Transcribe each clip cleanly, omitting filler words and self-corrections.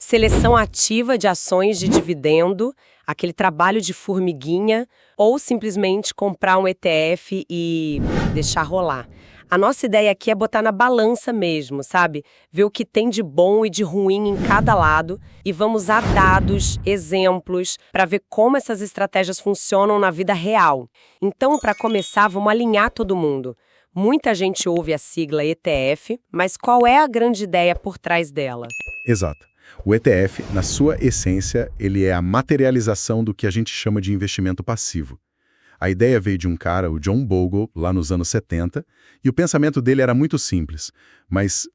Seleção ativa de ações de dividendo, aquele trabalho de formiguinha, ou simplesmente comprar um ETF e deixar rolar. A nossa ideia aqui é botar na balança mesmo, sabe? Ver o que tem de bom e de ruim em cada lado e vamos usar dados, exemplos, para ver como essas estratégias funcionam na vida real. Então, para começar, vamos alinhar todo mundo. Muita gente ouve a sigla ETF, mas qual é a grande ideia por trás dela? Exato. O ETF, na sua essência, ele é a materialização do que a gente chama de investimento passivo. A ideia veio de um cara, o John Bogle, lá nos anos 70, e o pensamento dele era muito simples, mas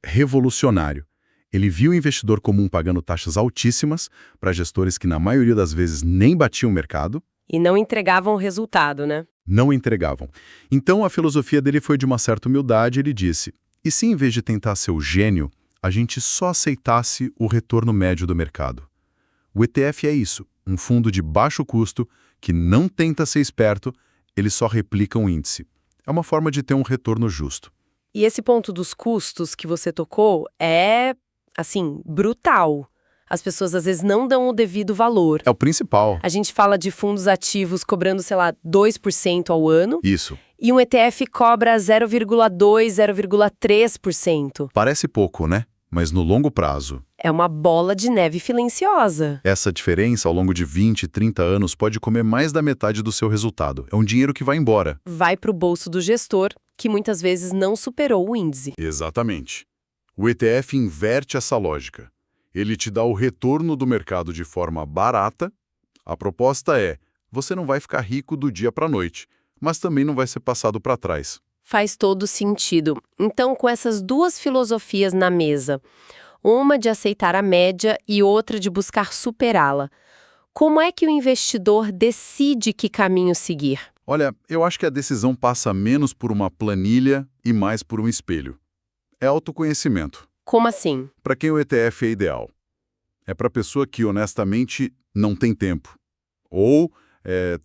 revolucionário. Ele viu o investidor comum pagando taxas altíssimas para gestores que, na maioria das vezes, nem batiam o mercado. E não entregavam o resultado, né? Não entregavam. Então, a filosofia dele foi de uma certa humildade. Ele disse, e se em vez de tentar ser o gênio, a gente só aceitasse o retorno médio do mercado? O ETF é isso, um fundo de baixo custo que não tenta ser esperto, ele só replica um índice. É uma forma de ter um retorno justo. E esse ponto dos custos que você tocou é, assim, brutal. As pessoas às vezes não dão o devido valor. É o principal. A gente fala de fundos ativos cobrando, sei lá, 2% ao ano. Isso. E um ETF cobra 0,2%, 0,3%. Parece pouco, né? Mas no longo prazo. É uma bola de neve silenciosa. Essa diferença ao longo de 20, 30 anos pode comer mais da metade do seu resultado. É um dinheiro que vai embora. Vai para o bolso do gestor, que muitas vezes não superou o índice. Exatamente. O ETF inverte essa lógica. Ele te dá o retorno do mercado de forma barata. A proposta é, você não vai ficar rico do dia para a noite, mas também não vai ser passado para trás. Faz todo sentido. Então, com essas duas filosofias na mesa, uma de aceitar a média e outra de buscar superá-la, como é que o investidor decide que caminho seguir? Olha, eu acho que a decisão passa menos por uma planilha e mais por um espelho. É autoconhecimento. Como assim? Para quem o ETF é ideal? É para a pessoa que, honestamente, não tem tempo. Ou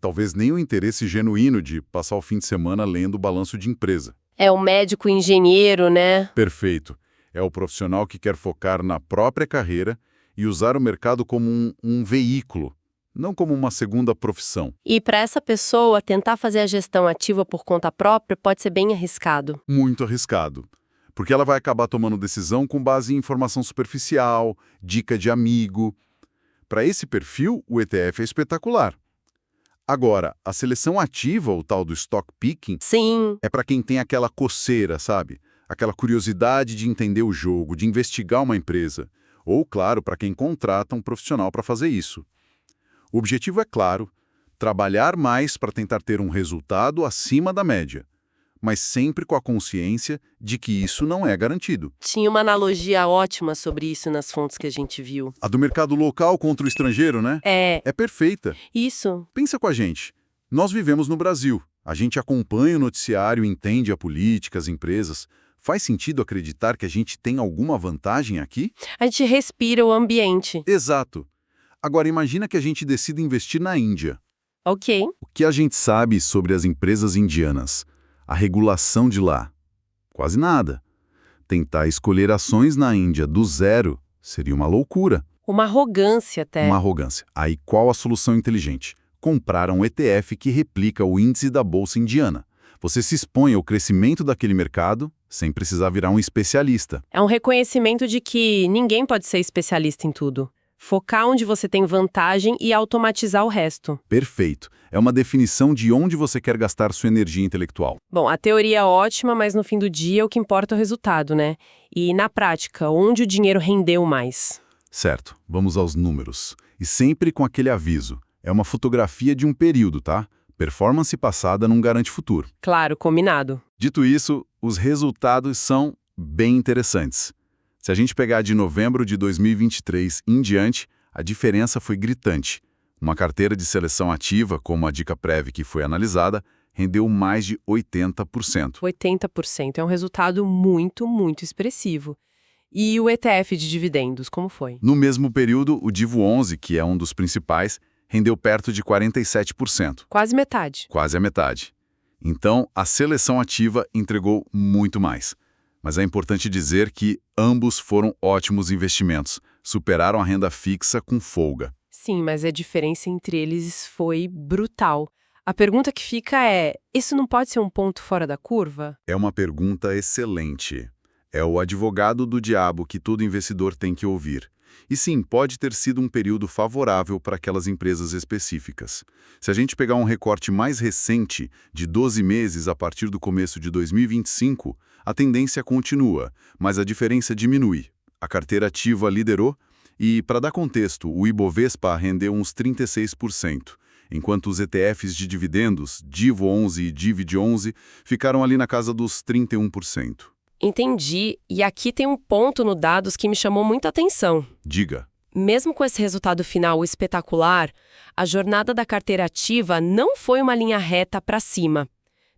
talvez nem o interesse genuíno de passar o fim de semana lendo o balanço de empresa. É o médico engenheiro, né? Perfeito. É o profissional que quer focar na própria carreira e usar o mercado como um veículo, não como uma segunda profissão. E para essa pessoa, tentar fazer a gestão ativa por conta própria pode ser bem arriscado. Muito arriscado. Porque ela vai acabar tomando decisão com base em informação superficial, dica de amigo. Para esse perfil, o ETF é espetacular. Agora, a seleção ativa, o tal do stock picking, Sim. é para quem tem aquela coceira, sabe? Aquela curiosidade de entender o jogo, de investigar uma empresa. Ou, claro, para quem contrata um profissional para fazer isso. O objetivo é claro, trabalhar mais para tentar ter um resultado acima da média, mas sempre com a consciência de que isso não é garantido. Tinha uma analogia ótima sobre isso nas fontes que a gente viu. A do mercado local contra o estrangeiro, né? É perfeita. Isso. Pensa com a gente. Nós vivemos no Brasil. A gente acompanha o noticiário, entende a política, as empresas. Faz sentido acreditar que a gente tem alguma vantagem aqui? A gente respira o ambiente. Exato. Agora imagina que a gente decida investir na Índia. Ok. O que a gente sabe sobre as empresas indianas? A regulação de lá? Quase nada. Tentar escolher ações na Índia do zero seria uma loucura. Uma arrogância até. Uma arrogância. Aí qual a solução inteligente? Comprar um ETF que replica o índice da bolsa indiana. Você se expõe ao crescimento daquele mercado sem precisar virar um especialista. É um reconhecimento de que ninguém pode ser especialista em tudo. Focar onde você tem vantagem e automatizar o resto. Perfeito. É uma definição de onde você quer gastar sua energia intelectual. Bom, a teoria é ótima, mas no fim do dia o que importa é o resultado, né? E na prática, onde o dinheiro rendeu mais? Certo. Vamos aos números. E sempre com aquele aviso. É uma fotografia de um período, tá? Performance passada não garante futuro. Claro, combinado. Dito isso, os resultados são bem interessantes. Se a gente pegar de novembro de 2023 em diante, a diferença foi gritante. Uma carteira de seleção ativa, como a Dicaprev que foi analisada, rendeu mais de 80%. 80% é um resultado muito, muito expressivo. E o ETF de dividendos, como foi? No mesmo período, o Divo 11, que é um dos principais, rendeu perto de 47%. Quase metade. Quase a metade. Então, a seleção ativa entregou muito mais. Mas é importante dizer que ambos foram ótimos investimentos, superaram a renda fixa com folga. Sim, mas a diferença entre eles foi brutal. A pergunta que fica é: isso não pode ser um ponto fora da curva? É uma pergunta excelente. É o advogado do diabo que todo investidor tem que ouvir. E sim, pode ter sido um período favorável para aquelas empresas específicas. Se a gente pegar um recorte mais recente, de 12 meses a partir do começo de 2025, a tendência continua, mas a diferença diminui. A carteira ativa liderou e, para dar contexto, o Ibovespa rendeu uns 36%, enquanto os ETFs de dividendos, DIV11 e DIVD11, ficaram ali na casa dos 31%. Entendi. E aqui tem um ponto no dados que me chamou muita atenção. Diga. Mesmo com esse resultado final espetacular, a jornada da carteira ativa não foi uma linha reta para cima.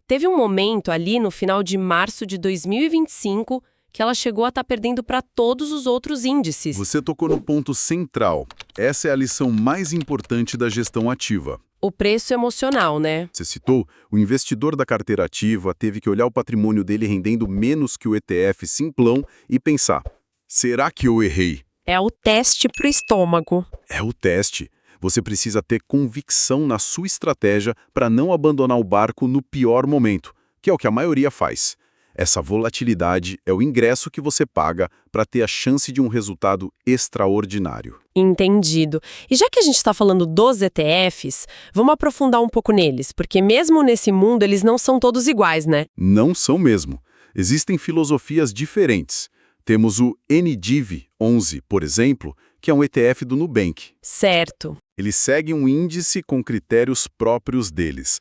Teve um momento ali no final de março de 2025 que ela chegou a estar perdendo para todos os outros índices. Você tocou no ponto central. Essa é a lição mais importante da gestão ativa. O preço emocional, né? Você citou, o investidor da carteira ativa teve que olhar o patrimônio dele rendendo menos que o ETF simplão e pensar, será que eu errei? É o teste pro estômago. É o teste. Você precisa ter convicção na sua estratégia para não abandonar o barco no pior momento, que é o que a maioria faz. Essa volatilidade é o ingresso que você paga para ter a chance de um resultado extraordinário. Entendido. E já que a gente está falando dos ETFs, vamos aprofundar um pouco neles, porque mesmo nesse mundo eles não são todos iguais, né? Não são mesmo. Existem filosofias diferentes. Temos o NDIV11, por exemplo, que é um ETF do Nubank. Certo. Ele segue um índice com critérios próprios deles.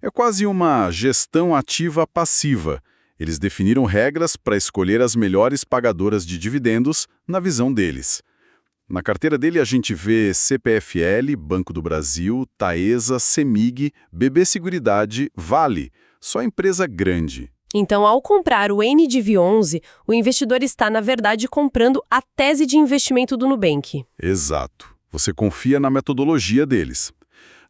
É quase uma gestão ativa passiva. Eles definiram regras para escolher as melhores pagadoras de dividendos na visão deles. Na carteira dele a gente vê CPFL, Banco do Brasil, Taesa, Semig, BB Seguridade, Vale, só empresa grande. Então, ao comprar o NDIV11, o investidor está, na verdade, comprando a tese de investimento do Nubank. Exato. Você confia na metodologia deles.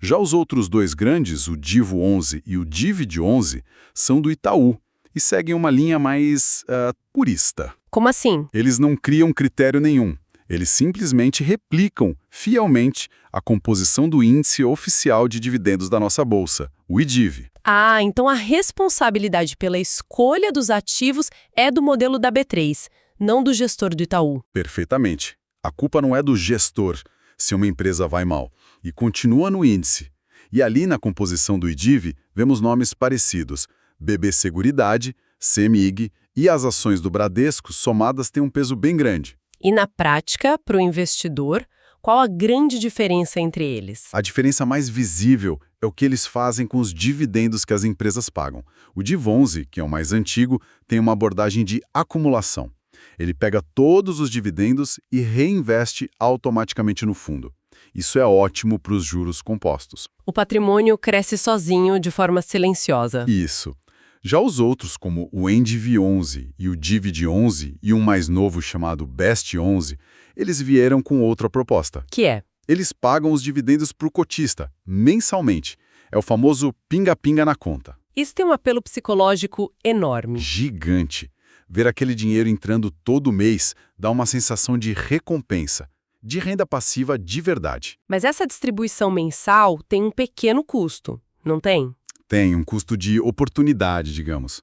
Já os outros dois grandes, o DIV11 e o DIVD11, são do Itaú e seguem uma linha mais purista. Como assim? Eles não criam critério nenhum. Eles simplesmente replicam fielmente a composição do índice oficial de dividendos da nossa bolsa, o IDIV. Ah, então a responsabilidade pela escolha dos ativos é do modelo da B3, não do gestor do Itaú. Perfeitamente. A culpa não é do gestor se uma empresa vai mal, e continua no índice. E ali na composição do IDIV, vemos nomes parecidos. BB Seguridade, Semig e as ações do Bradesco somadas têm um peso bem grande. E na prática, para o investidor, qual a grande diferença entre eles? A diferença mais visível é o que eles fazem com os dividendos que as empresas pagam. O DIV11, que é o mais antigo, tem uma abordagem de acumulação. Ele pega todos os dividendos e reinveste automaticamente no fundo. Isso é ótimo para os juros compostos. O patrimônio cresce sozinho, de forma silenciosa. Isso. Já os outros, como o NDIV11 e o DIVD11 e um mais novo chamado BEST11, eles vieram com outra proposta. Que é? Eles pagam os dividendos para o cotista, mensalmente. É o famoso pinga-pinga na conta. Isso tem um apelo psicológico enorme. Gigante. Ver aquele dinheiro entrando todo mês dá uma sensação de recompensa, de renda passiva de verdade. Mas essa distribuição mensal tem um pequeno custo, não tem? Tem um custo de oportunidade, digamos.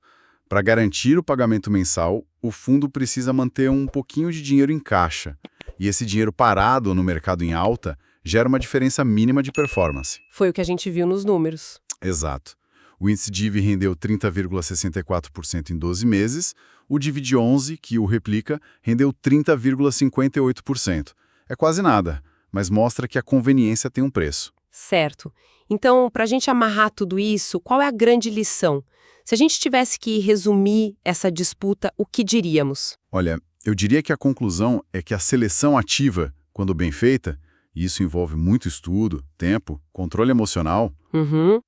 Para garantir o pagamento mensal, o fundo precisa manter um pouquinho de dinheiro em caixa. E esse dinheiro parado no mercado em alta gera uma diferença mínima de performance. Foi o que a gente viu nos números. Exato. O índice DIV rendeu 30,64% em 12 meses, o DIVD11, que o replica, rendeu 30,58%. É quase nada, mas mostra que a conveniência tem um preço. Certo. Então, para a gente amarrar tudo isso, qual é a grande lição? Se a gente tivesse que resumir essa disputa, o que diríamos? Olha, eu diria que a conclusão é que a seleção ativa, quando bem feita, e isso envolve muito estudo, tempo, controle emocional,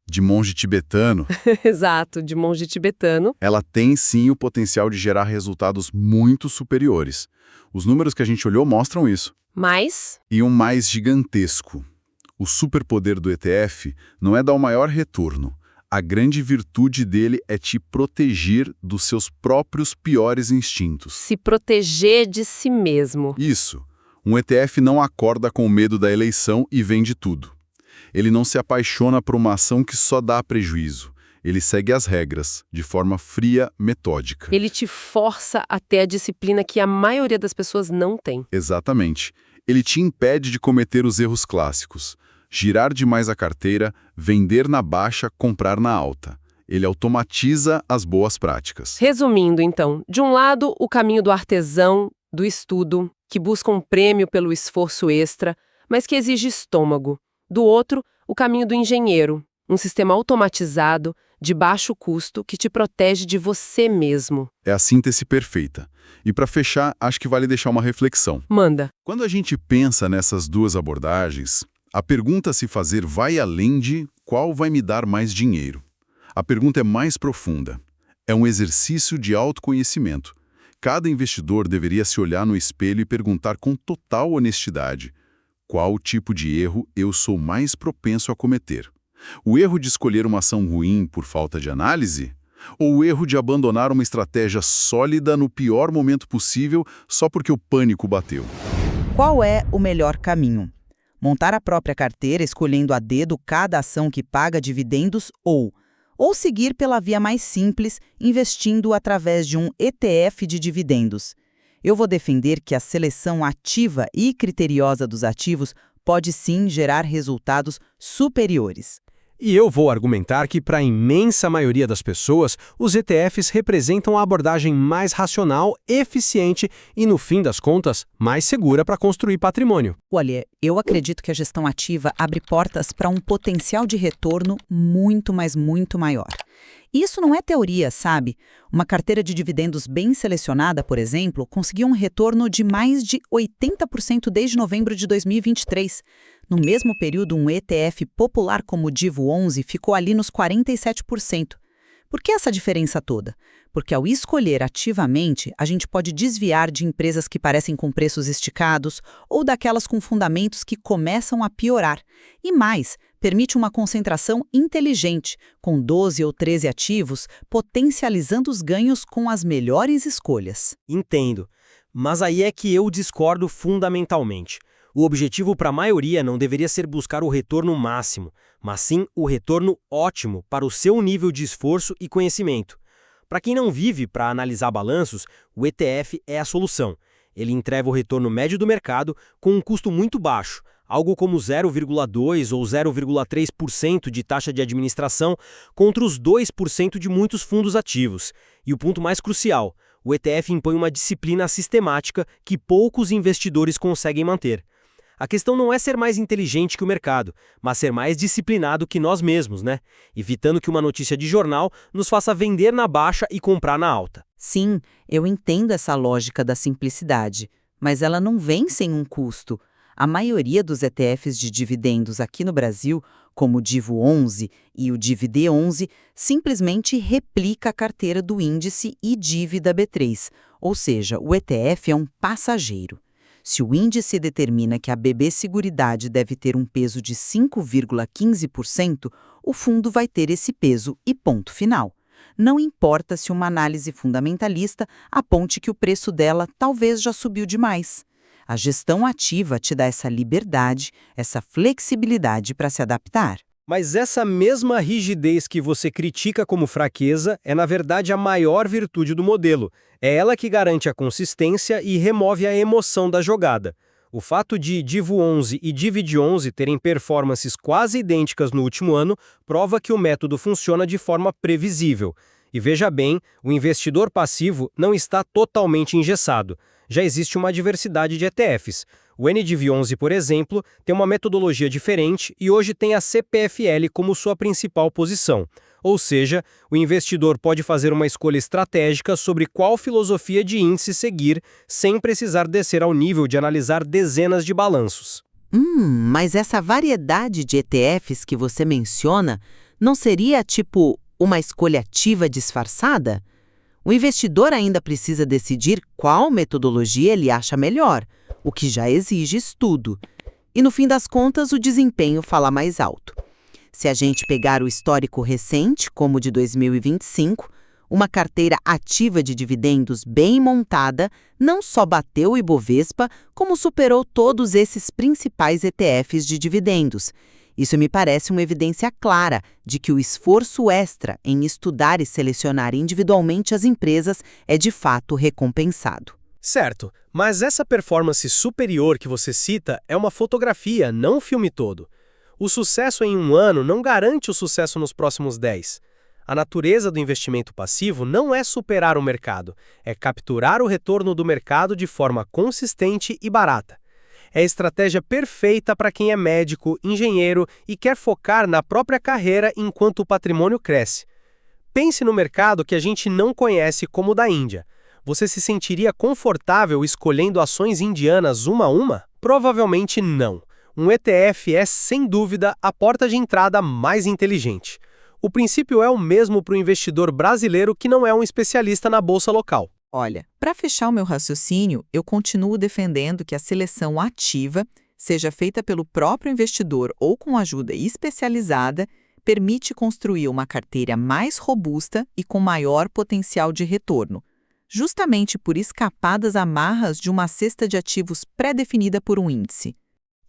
de monge tibetano, Exato, de monge tibetano. ela tem sim o potencial de gerar resultados muito superiores. Os números que a gente olhou mostram isso. Mas, E um mais gigantesco. O superpoder do ETF não é dar o maior retorno. A grande virtude dele é te proteger dos seus próprios piores instintos. se proteger de si mesmo. Isso. Um ETF não acorda com medo da eleição e vende tudo. Ele não se apaixona por uma ação que só dá prejuízo. Ele segue as regras, de forma fria, metódica. Ele te força a ter a disciplina que a maioria das pessoas não tem. Exatamente. Ele te impede de cometer os erros clássicos. Girar demais a carteira, vender na baixa, comprar na alta. Ele automatiza as boas práticas. Resumindo, então, de um lado, o caminho do artesão, do estudo, que busca um prêmio pelo esforço extra, mas que exige estômago. Do outro, o caminho do engenheiro, um sistema automatizado, de baixo custo, que te protege de você mesmo. É a síntese perfeita. E para fechar, acho que vale deixar uma reflexão. Manda. Quando a gente pensa nessas duas abordagens, a pergunta a se fazer vai além de qual vai me dar mais dinheiro. A pergunta é mais profunda. É um exercício de autoconhecimento. Cada investidor deveria se olhar no espelho e perguntar com total honestidade: qual tipo de erro eu sou mais propenso a cometer? O erro de escolher uma ação ruim por falta de análise? Ou o erro de abandonar uma estratégia sólida no pior momento possível só porque o pânico bateu? Qual é o melhor caminho? Montar a própria carteira escolhendo a dedo cada ação que paga dividendos ou seguir pela via mais simples, investindo através de um ETF de dividendos. Eu vou defender que a seleção ativa e criteriosa dos ativos pode sim gerar resultados superiores. E eu vou argumentar que, para a imensa maioria das pessoas, os ETFs representam a abordagem mais racional, eficiente e, no fim das contas, mais segura para construir patrimônio. Olha, eu acredito que a gestão ativa abre portas para um potencial de retorno muito, mas muito maior. E isso não é teoria, sabe? Uma carteira de dividendos bem selecionada, por exemplo, conseguiu um retorno de mais de 80% desde novembro de 2023. No mesmo período, um ETF popular como o Divo 11 ficou ali nos 47%. Por que essa diferença toda? Porque ao escolher ativamente, a gente pode desviar de empresas que parecem com preços esticados ou daquelas com fundamentos que começam a piorar. E mais, permite uma concentração inteligente, com 12 ou 13 ativos, potencializando os ganhos com as melhores escolhas. Entendo. Mas aí é que eu discordo fundamentalmente. O objetivo para a maioria não deveria ser buscar o retorno máximo, mas sim o retorno ótimo para o seu nível de esforço e conhecimento. Para quem não vive para analisar balanços, o ETF é a solução. Ele entrega o retorno médio do mercado com um custo muito baixo, algo como 0,2% ou 0,3% de taxa de administração contra os 2% de muitos fundos ativos. E o ponto mais crucial, o ETF impõe uma disciplina sistemática que poucos investidores conseguem manter. A questão não é ser mais inteligente que o mercado, mas ser mais disciplinado que nós mesmos, né? Evitando que uma notícia de jornal nos faça vender na baixa e comprar na alta. Sim, eu entendo essa lógica da simplicidade, mas ela não vem sem um custo. A maioria dos ETFs de dividendos aqui no Brasil, como o Divo 11 e o Divid 11, simplesmente replica a carteira do índice e dívida B3, ou seja, o ETF é um passageiro. Se o índice determina que a BB Seguridade deve ter um peso de 5,15%, o fundo vai ter esse peso e ponto final. Não importa se uma análise fundamentalista aponte que o preço dela talvez já subiu demais. A gestão ativa te dá essa liberdade, essa flexibilidade para se adaptar. Mas essa mesma rigidez que você critica como fraqueza é, na verdade, a maior virtude do modelo. É ela que garante a consistência e remove a emoção da jogada. O fato de Divo 11 e Divid 11 terem performances quase idênticas no último ano prova que o método funciona de forma previsível. E veja bem, o investidor passivo não está totalmente engessado. Já existe uma diversidade de ETFs. O NDIV 11, por exemplo, tem uma metodologia diferente e hoje tem a CPFL como sua principal posição. Ou seja, o investidor pode fazer uma escolha estratégica sobre qual filosofia de índice seguir, sem precisar descer ao nível de analisar dezenas de balanços. Mas essa variedade de ETFs que você menciona não seria, tipo, uma escolha ativa disfarçada? O investidor ainda precisa decidir qual metodologia ele acha melhor, o que já exige estudo. E no fim das contas, o desempenho fala mais alto. Se a gente pegar o histórico recente, como o de 2025, Uma carteira ativa de dividendos bem montada não só bateu o Ibovespa, como superou todos esses principais ETFs de dividendos. Isso me parece uma evidência clara de que o esforço extra em estudar e selecionar individualmente as empresas é de fato recompensado. Certo, mas essa performance superior que você cita é uma fotografia, não um filme todo. O sucesso em um ano não garante o sucesso nos próximos 10. A natureza do investimento passivo não é superar o mercado, é capturar o retorno do mercado de forma consistente e barata. É a estratégia perfeita para quem é médico, engenheiro e quer focar na própria carreira enquanto o patrimônio cresce. Pense no mercado que a gente não conhece como o da Índia. Você se sentiria confortável escolhendo ações indianas uma a uma? Provavelmente não. Um ETF é, sem dúvida, a porta de entrada mais inteligente. O princípio é o mesmo para o investidor brasileiro que não é um especialista na bolsa local. Olha, para fechar o meu raciocínio, eu continuo defendendo que a seleção ativa, seja feita pelo próprio investidor ou com ajuda especializada, permite construir uma carteira mais robusta e com maior potencial de retorno, justamente por escapar das amarras de uma cesta de ativos pré-definida por um índice.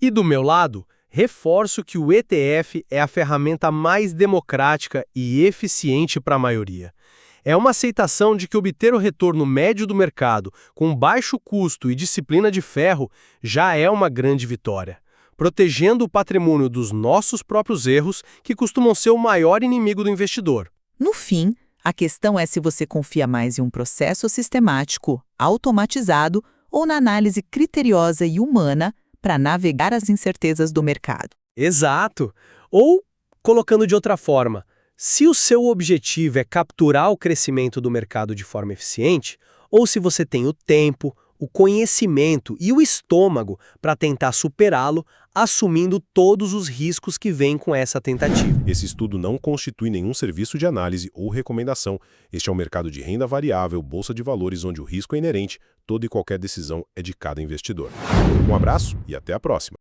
E do meu lado, reforço que o ETF é a ferramenta mais democrática e eficiente para a maioria. É uma aceitação de que obter o retorno médio do mercado com baixo custo e disciplina de ferro já é uma grande vitória, protegendo o patrimônio dos nossos próprios erros, que costumam ser o maior inimigo do investidor. No fim, a questão é se você confia mais em um processo sistemático, automatizado ou na análise criteriosa e humana para navegar as incertezas do mercado. Exato! Ou, colocando de outra forma, se o seu objetivo é capturar o crescimento do mercado de forma eficiente, ou se você tem o tempo, o conhecimento e o estômago para tentar superá-lo, assumindo todos os riscos que vêm com essa tentativa. Esse estudo não constitui nenhum serviço de análise ou recomendação. Este é um mercado de renda variável, bolsa de valores, onde o risco é inerente, toda e qualquer decisão é de cada investidor. Um abraço e até a próxima!